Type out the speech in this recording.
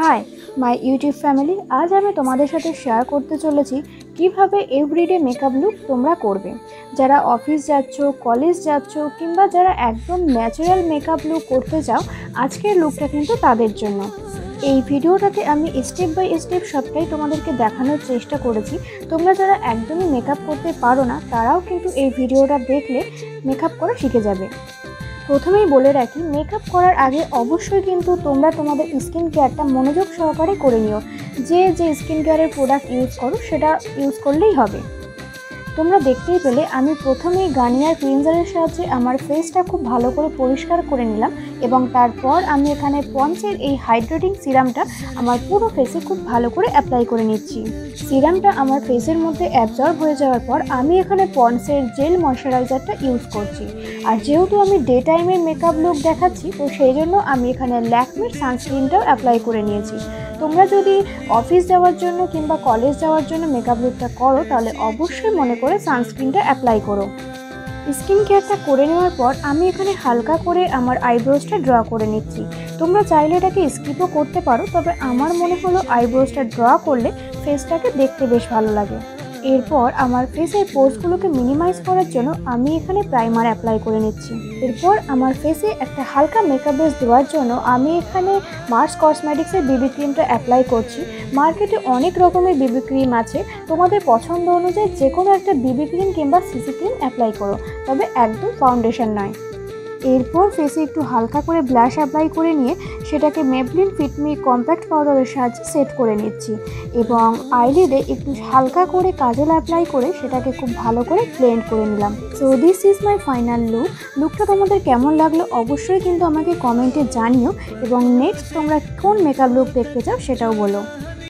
Hi my YouTube family, আজ আমি তোমাদের সাথে শেয়ার করতে চলেছি কিভাবে এভরিডে মেকআপ লুক তোমরা করবে। যারা অফিস যাচ্ছ, কলেজ যাচ্ছ কিংবা যারা একদম ন্যাচারাল মেকআপ লুক করতে চাও, আজকের লুকটা কিন্তু তাদের জন্য। এই ভিডিওটাতে আমি স্টেপ বাই স্টেপ সবটাই তোমাদেরকে দেখানোর চেষ্টা করেছি। তোমরা যারা একদমই মেকআপ করতে পারো না, তারাও কিন্তু এই ভিডিওটা দেখলে মেকআপ করা শিখে যাবে। প্রথমেই বলে রাখি, মেকআপ করার আগে অবশ্যই কিন্তু তোমরা তোমাদের স্কিন কেয়ারটা মনোযোগ সহকারে করে নিও। যে স্কিন কেয়ারের প্রোডাক্ট ইউজ করো সেটা ইউজ করলেই হবে। তোমরা দেখতেই পেলে আমি প্রথমেই গার্নিয়ার ক্লিনজারের সাহায্যে আমার ফেসটা খুব ভালো করে পরিষ্কার করে নিলাম এবং তারপর আমি এখানে পন্ডসের এই হাইড্রেটিং সিরামটা আমার পুরো ফেসে খুব ভালো করে অ্যাপ্লাই করে নিচ্ছি। সিরামটা আমার ফেসের মধ্যে অ্যাবজর্ব হয়ে যাওয়ার পর আমি এখানে পন্ডসের জেল ময়শ্চারাইজারটা ইউজ করছি। আর যেহেতু আমি ডে টাইমের মেকআপ লুক দেখাচ্ছি, তো সেই জন্য আমি এখানে ল্যাকমির সানস্ক্রিনটাও অ্যাপ্লাই করে নিয়েছি। তোমরা যদি অফিস যাওয়ার জন্য কিংবা কলেজ যাওয়ার জন্য মেকআপ লুকটা করো, তাহলে অবশ্যই মনে করে সানস্ক্রিনটা অ্যাপ্লাই করো। স্কিন কেয়ারটা করে নেওয়ার পর আমি এখানে হালকা করে আমার আইব্রোজটা ড্র করে নিচ্ছি। তোমরা চাইলে এটাকে স্কিপও করতে পারো, তবে আমার মনে হলো আইব্রোজটা ড্র করলে ফেসটাকে দেখতে বেশ ভালো লাগে। এরপর আমার ফেসের পোর্সগুলোকে মিনিমাইজ করার জন্য আমি এখানে প্রাইমার অ্যাপ্লাই করে নিচ্ছি। এরপর আমার ফেসে একটা হালকা মেকআপ বেস দেওয়ার জন্য আমি এখানে মার্স কসমেটিক্সের বিবি ক্রিমটা অ্যাপ্লাই করছি। মার্কেটে অনেক রকমের বিবি ক্রিম আছে, তোমাদের পছন্দ অনুযায়ী যে কোনো একটা বিবি ক্রিম কিংবা সিসি ক্রিম অ্যাপ্লাই করো, তবে একদম ফাউন্ডেশন নয়। এরপর ফেসে একটু হালকা করে ব্লাশ অ্যাপ্লাই করে নিয়ে সেটাকে মেবলিন ফিট মি কম্প্যাক্ট পাউডারের সাহায্যে সেট করে নিচ্ছি এবং আইলিডে একটু হালকা করে কাজল অ্যাপ্লাই করে সেটাকে খুব ভালো করে ব্লেন্ড করে নিলাম। So this is my final look. লুকটা তোমাদের কেমন লাগলো অবশ্যই কিন্তু আমাকে কমেন্টে জানিও এবং নেক্সট তোমরা কোন মেকআপ লুক দেখতে চাও সেটাও বলো।